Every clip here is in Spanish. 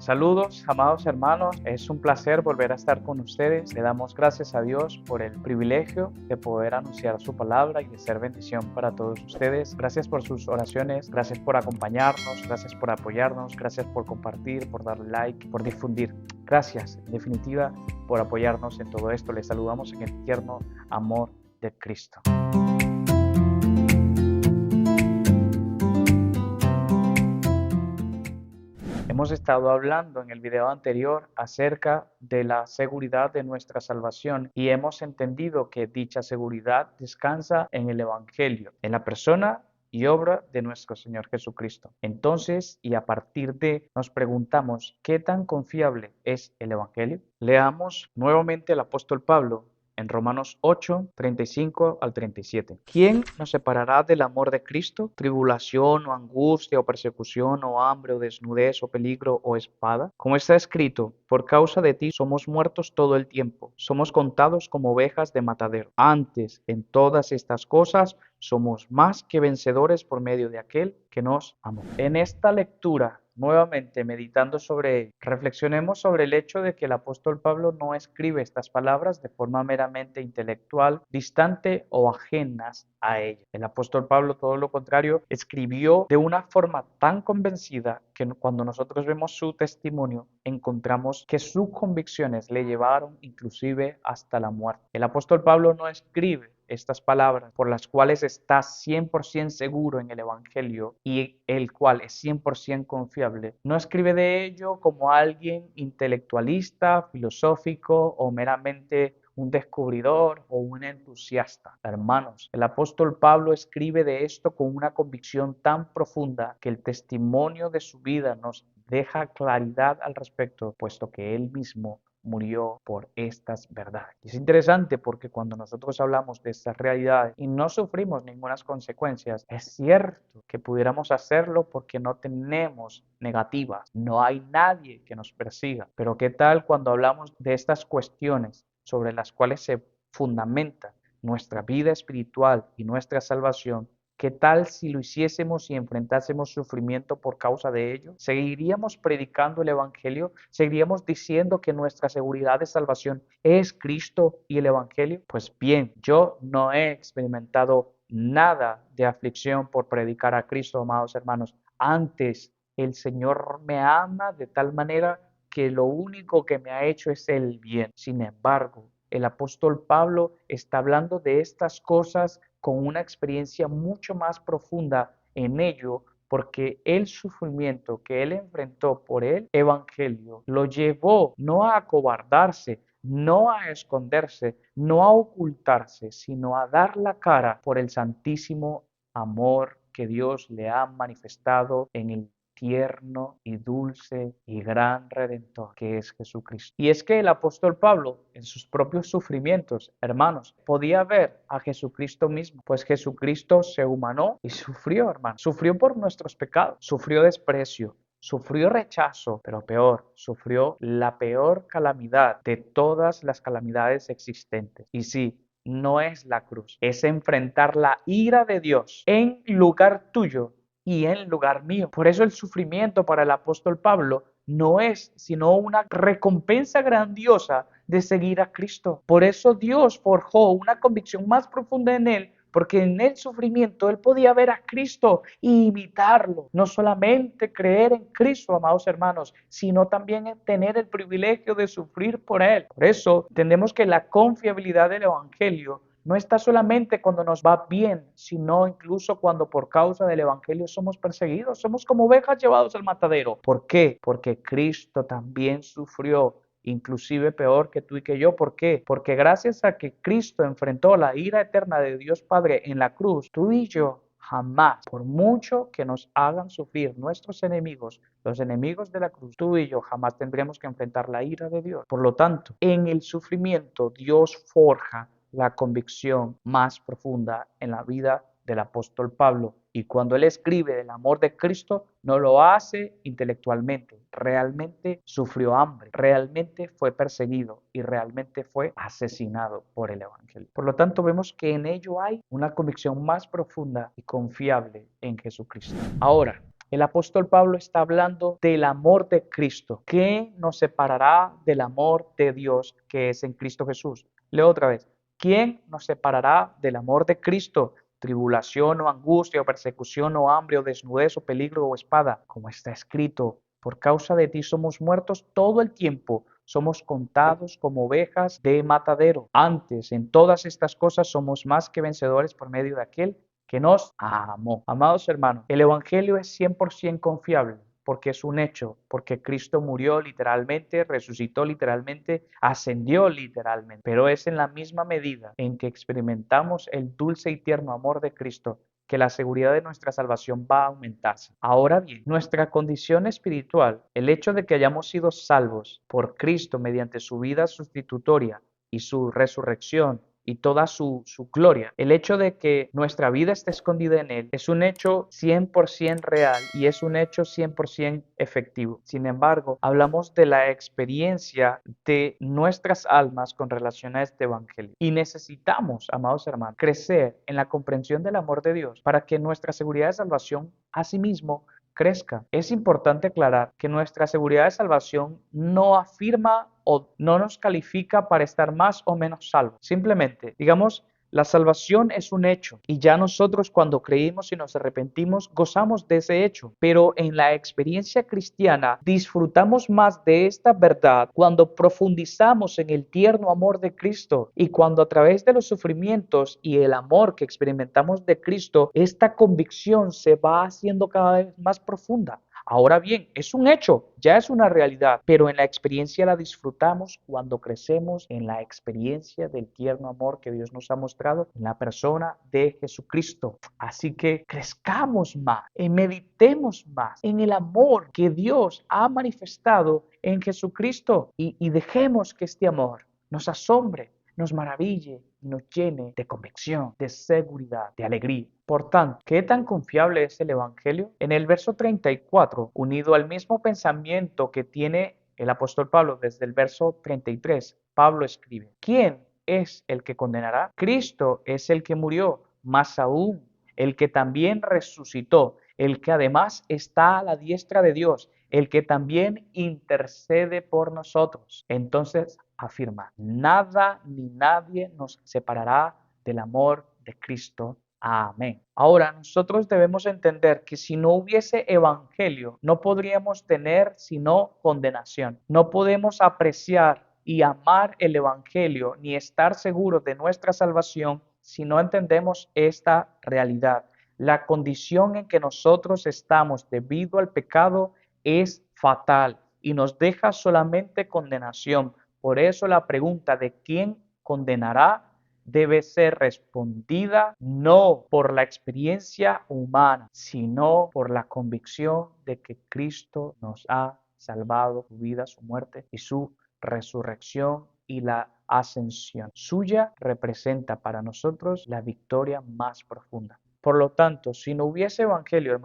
Saludos, amados hermanos. Es un placer volver a estar con ustedes. Le damos gracias a Dios por el privilegio de poder anunciar su palabra y de ser bendición para todos ustedes. Gracias por sus oraciones, gracias por acompañarnos, gracias por apoyarnos, gracias por compartir, por darle like, por difundir. Gracias, en definitiva, por apoyarnos en todo esto. Les saludamos en el tierno amor de Cristo. Hemos estado hablando en el video anterior acerca de la seguridad de nuestra salvación y hemos entendido que dicha seguridad descansa en el Evangelio, en la persona y obra de nuestro Señor Jesucristo. Entonces, y a partir de, nos preguntamos, ¿qué tan confiable es el Evangelio? Leamos nuevamente el apóstol Pablo en Romanos 8, 35 al 37. ¿Quién nos separará del amor de Cristo? ¿Tribulación o angustia o persecución o hambre o desnudez o peligro o espada? Como está escrito, por causa de ti somos muertos todo el tiempo, somos contados como ovejas de matadero. Antes, en todas estas cosas, somos más que vencedores por medio de aquel que nos amó. En esta lectura, nuevamente meditando sobre ello, reflexionemos sobre el hecho de que el apóstol Pablo no escribe estas palabras de forma meramente intelectual, distante o ajenas a ella. El apóstol Pablo, todo lo contrario, escribió de una forma tan convencida que cuando nosotros vemos su testimonio, encontramos que sus convicciones le llevaron inclusive hasta la muerte. El apóstol Pablo no escribe estas palabras por las cuales está 100% seguro en el Evangelio y el cual es 100% confiable, no escribe de ello como alguien intelectualista, filosófico o meramente un descubridor o un entusiasta. Hermanos, el apóstol Pablo escribe de esto con una convicción tan profunda que el testimonio de su vida nos deja claridad al respecto, puesto que él mismo murió por estas verdades. Y es interesante porque cuando nosotros hablamos de estas realidades y no sufrimos ninguna consecuencias, es cierto que pudiéramos hacerlo porque no tenemos negativas, no hay nadie que nos persiga, pero ¿qué tal cuando hablamos de estas cuestiones sobre las cuales se fundamenta nuestra vida espiritual y nuestra salvación? ¿Qué tal si lo hiciésemos y enfrentásemos sufrimiento por causa de ello? ¿Seguiríamos predicando el Evangelio? ¿Seguiríamos diciendo que nuestra seguridad de salvación es Cristo y el Evangelio? Pues bien, yo no he experimentado nada de aflicción por predicar a Cristo, amados hermanos. Antes, el Señor me ama de tal manera que lo único que me ha hecho es el bien. Sin embargo, el apóstol Pablo está hablando de estas cosas con una experiencia mucho más profunda en ello, porque el sufrimiento que él enfrentó por el Evangelio lo llevó no a acobardarse, no a esconderse, no a ocultarse, sino a dar la cara por el santísimo amor que Dios le ha manifestado en el tierno y dulce y gran Redentor que es Jesucristo. Y es que el apóstol Pablo, en sus propios sufrimientos, hermanos, podía ver a Jesucristo mismo, pues Jesucristo se humanó y sufrió, hermanos, sufrió por nuestros pecados, sufrió desprecio, sufrió rechazo, pero peor, sufrió la peor calamidad de todas las calamidades existentes. Y sí, no es la cruz, es enfrentar la ira de Dios en lugar tuyo y en lugar mío. Por eso el sufrimiento para el apóstol Pablo no es sino una recompensa grandiosa de seguir a Cristo. Por eso Dios forjó una convicción más profunda en él, porque en el sufrimiento él podía ver a Cristo e imitarlo. No solamente creer en Cristo, amados hermanos, sino también en tener el privilegio de sufrir por él. Por eso entendemos que la confiabilidad del Evangelio no está solamente cuando nos va bien, sino incluso cuando por causa del Evangelio somos perseguidos. Somos como ovejas llevados al matadero. ¿Por qué? Porque Cristo también sufrió, inclusive peor que tú y que yo. ¿Por qué? Porque gracias a que Cristo enfrentó la ira eterna de Dios Padre en la cruz, tú y yo jamás, por mucho que nos hagan sufrir nuestros enemigos, los enemigos de la cruz, tú y yo jamás tendremos que enfrentar la ira de Dios. Por lo tanto, en el sufrimiento Dios forja la convicción más profunda en la vida del apóstol Pablo. Y cuando él escribe del amor de Cristo, no lo hace intelectualmente. Realmente sufrió hambre, realmente fue perseguido y realmente fue asesinado por el Evangelio. Por lo tanto, vemos que en ello hay una convicción más profunda y confiable en Jesucristo. Ahora, El apóstol Pablo está hablando del amor de Cristo. ¿Qué nos separará del amor de Dios que es en Cristo Jesús? Leo otra vez. ¿Quién nos separará del amor de Cristo? Tribulación o angustia o persecución o hambre o desnudez o peligro o espada. Como está escrito, por causa de ti somos muertos todo el tiempo. Somos contados como ovejas de matadero. Antes, en todas estas cosas somos más que vencedores por medio de aquel que nos amó. Amados hermanos, el Evangelio es 100% confiable porque es un hecho, porque Cristo murió literalmente, resucitó literalmente, ascendió literalmente, pero es en la misma medida en que experimentamos el dulce y tierno amor de Cristo que la seguridad de nuestra salvación va a aumentarse. Ahora bien, nuestra condición espiritual, el hecho de que hayamos sido salvos por Cristo mediante su vida sustitutoria y su resurrección y toda su gloria. El hecho de que nuestra vida esté escondida en Él es un hecho 100% real y es un hecho 100% efectivo. Sin embargo, hablamos de la experiencia de nuestras almas con relación a este Evangelio. Y necesitamos, amados hermanos, crecer en la comprensión del amor de Dios para que nuestra seguridad de salvación asimismo crezca. Es importante aclarar que nuestra seguridad de salvación no afirma o no nos califica para estar más o menos salvos. Simplemente, digamos, la salvación es un hecho y ya nosotros cuando creímos y nos arrepentimos gozamos de ese hecho, pero en la experiencia cristiana disfrutamos más de esta verdad cuando profundizamos en el tierno amor de Cristo y cuando a través de los sufrimientos y el amor que experimentamos de Cristo, esta convicción se va haciendo cada vez más profunda. Ahora bien, es un hecho, ya es una realidad, pero en la experiencia la disfrutamos cuando crecemos en la experiencia del tierno amor que Dios nos ha mostrado en la persona de Jesucristo. Así que crezcamos más, meditemos más en el amor que Dios ha manifestado en Jesucristo y dejemos que este amor nos asombre, nos maraville y nos llene de convicción, de seguridad, de alegría. Por tanto, ¿qué tan confiable es el Evangelio? En el verso 34, unido al mismo pensamiento que tiene el apóstol Pablo desde el verso 33, Pablo escribe, ¿quién es el que condenará? Cristo es el que murió, más aún el que también resucitó, el que además está a la diestra de Dios, el que también intercede por nosotros. Entonces afirma, nada ni nadie nos separará del amor de Cristo. Amén. Ahora, nosotros debemos entender que si no hubiese evangelio, no podríamos tener sino condenación. No podemos apreciar y amar el evangelio ni estar seguros de nuestra salvación si no entendemos esta realidad. La condición en que nosotros estamos debido al pecado es fatal y nos deja solamente condenación. Por eso la pregunta de quién condenará debe ser respondida no por la experiencia humana, sino por la convicción de que Cristo nos ha salvado su vida, su muerte y su resurrección y la ascensión suya representa para nosotros la victoria más profunda. Por lo tanto, si no hubiese evangelio,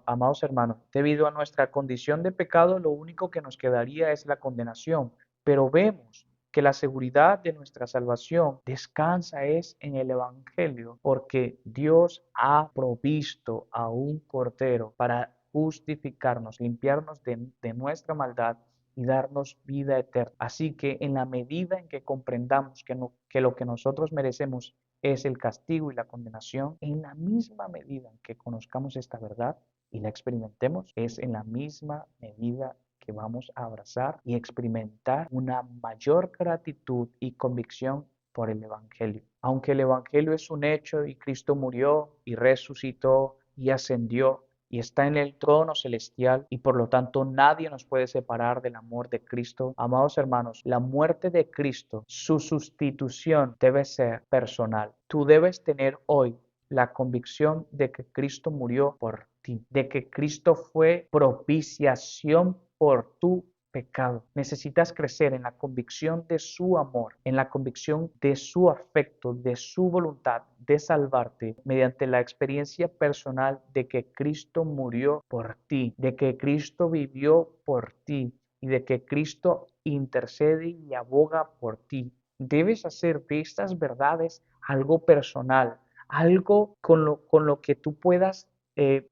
amados hermanos, debido a nuestra condición de pecado, lo único que nos quedaría es la condenación. Pero vemos que la seguridad de nuestra salvación descansa es en el evangelio, porque Dios ha provisto a un cordero para justificarnos, limpiarnos de nuestra maldad y darnos vida eterna. Así que en la medida en que comprendamos que lo que nosotros merecemos es el castigo y la condenación, en la misma medida en que conozcamos esta verdad y la experimentemos, es en la misma medida que vamos a abrazar y experimentar una mayor gratitud y convicción por el Evangelio. Aunque el Evangelio es un hecho y Cristo murió y resucitó y ascendió, y está en el trono celestial y por lo tanto nadie nos puede separar del amor de Cristo. Amados hermanos, la muerte de Cristo, su sustitución debe ser personal. Tú debes tener hoy la convicción de que Cristo murió por ti, de que Cristo fue propiciación por tu pecado. Necesitas crecer en la convicción de su amor, en la convicción de su afecto, de su voluntad de salvarte mediante la experiencia personal de que Cristo murió por ti, de que Cristo vivió por ti y de que Cristo intercede y aboga por ti. Debes hacer de estas verdades algo personal, algo con lo que tú puedas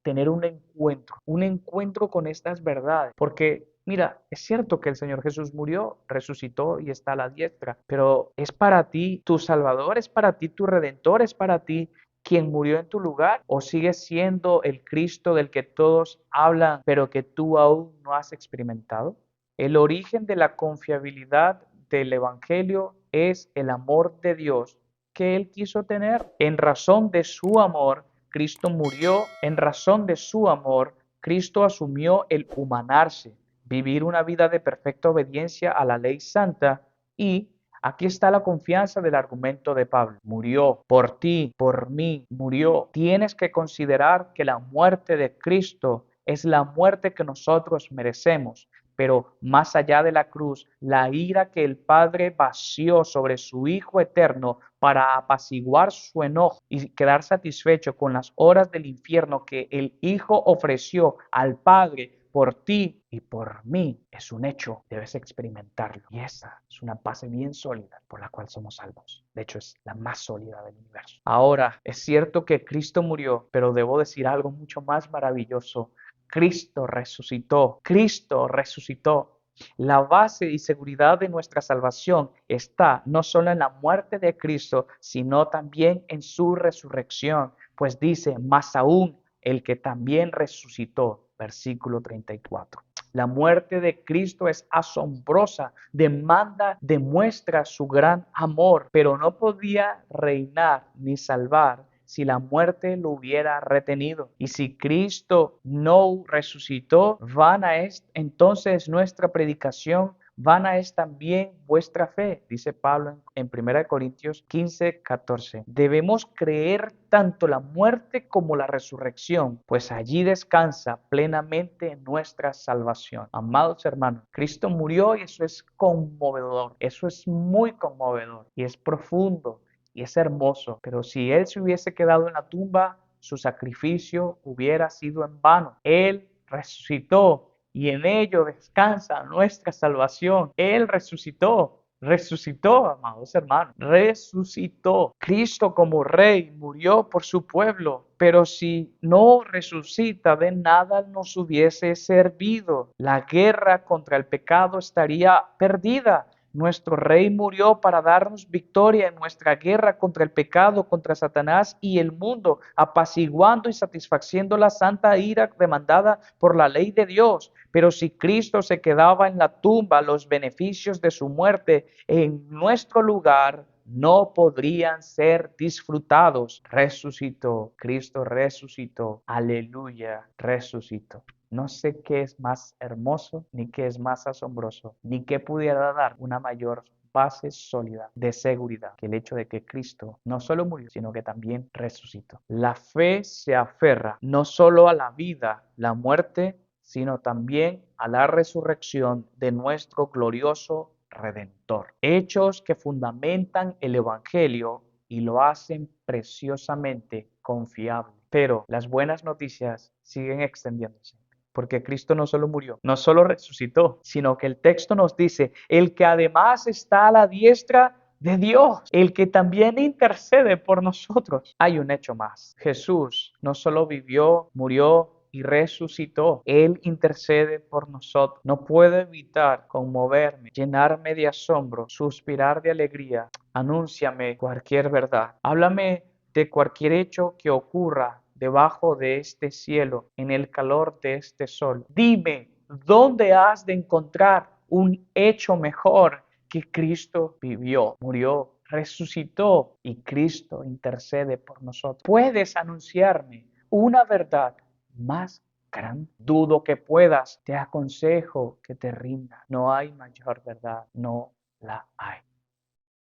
tener un encuentro con estas verdades, porque mira, es cierto que el Señor Jesús murió, resucitó y está a la diestra, pero es para ti tu Salvador, es para ti tu Redentor, es para ti quien murió en tu lugar, o sigues siendo el Cristo del que todos hablan, pero que tú aún no has experimentado. El origen de la confiabilidad del Evangelio es el amor de Dios que Él quiso tener. En razón de su amor, Cristo murió. En razón de su amor, Cristo asumió el humanarse, vivir una vida de perfecta obediencia a la ley santa. Y aquí está la confianza del argumento de Pablo. Murió por ti, por mí, murió. Tienes que considerar que la muerte de Cristo es la muerte que nosotros merecemos. Pero más allá de la cruz, la ira que el Padre vació sobre su Hijo eterno para apaciguar su enojo y quedar satisfecho con las horas del infierno que el Hijo ofreció al Padre por ti y por mí, es un hecho, debes experimentarlo. Y esa es una base bien sólida por la cual somos salvos. De hecho, es la más sólida del universo. Ahora, es cierto que Cristo murió, pero debo decir algo mucho más maravilloso. Cristo resucitó. Cristo resucitó. La base y seguridad de nuestra salvación está no solo en la muerte de Cristo, sino también en su resurrección. Pues dice, más aún, el que también resucitó. Versículo 34. La muerte de Cristo es asombrosa, demuestra su gran amor, pero no podía reinar ni salvar si la muerte lo hubiera retenido. Y si Cristo no resucitó, vana es entonces nuestra predicación, vana es también vuestra fe, dice Pablo en 1 Corintios 15, 14. Debemos creer tanto la muerte como la resurrección, pues allí descansa plenamente nuestra salvación. Amados hermanos, Cristo murió y eso es conmovedor, eso es muy conmovedor y es profundo. Y es hermoso, pero si Él se hubiese quedado en la tumba, su sacrificio hubiera sido en vano. Él resucitó y en ello descansa nuestra salvación. Él resucitó, amados hermanos, resucitó. Cristo como Rey murió por su pueblo, pero si no resucita, de nada nos hubiese servido. La guerra contra el pecado estaría perdida. Nuestro Rey murió para darnos victoria en nuestra guerra contra el pecado, contra Satanás y el mundo, apaciguando y satisfaciendo la santa ira demandada por la ley de Dios. Pero si Cristo se quedaba en la tumba, los beneficios de su muerte en nuestro lugar no podrían ser disfrutados. Resucitó, Cristo resucitó, aleluya, resucitó. No sé qué es más hermoso, ni qué es más asombroso, ni qué pudiera dar una mayor base sólida de seguridad que el hecho de que Cristo no solo murió, sino que también resucitó. La fe se aferra no solo a la vida, la muerte, sino también a la resurrección de nuestro glorioso Redentor. Hechos que fundamentan el Evangelio y lo hacen preciosamente confiable. Pero las buenas noticias siguen extendiéndose. Porque Cristo no solo murió, no solo resucitó, sino que el texto nos dice, el que además está a la diestra de Dios, el que también intercede por nosotros. Hay un hecho más. Jesús no solo vivió, murió y resucitó. Él intercede por nosotros. No puedo evitar conmoverme, llenarme de asombro, suspirar de alegría. Anúnciame cualquier verdad. Háblame de cualquier hecho que ocurra debajo de este cielo, en el calor de este sol. Dime, ¿dónde has de encontrar un hecho mejor que Cristo vivió, murió, resucitó y Cristo intercede por nosotros? ¿Puedes anunciarme una verdad más grande? Dudo que puedas, te aconsejo que te rindas. No hay mayor verdad, no la hay.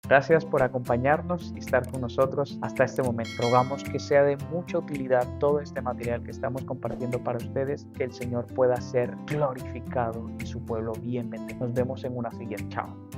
Gracias por acompañarnos y estar con nosotros hasta este momento. Rogamos que sea de mucha utilidad todo este material que estamos compartiendo para ustedes, que el Señor pueda ser glorificado y su pueblo bien bendito. Nos vemos en una siguiente. Chao.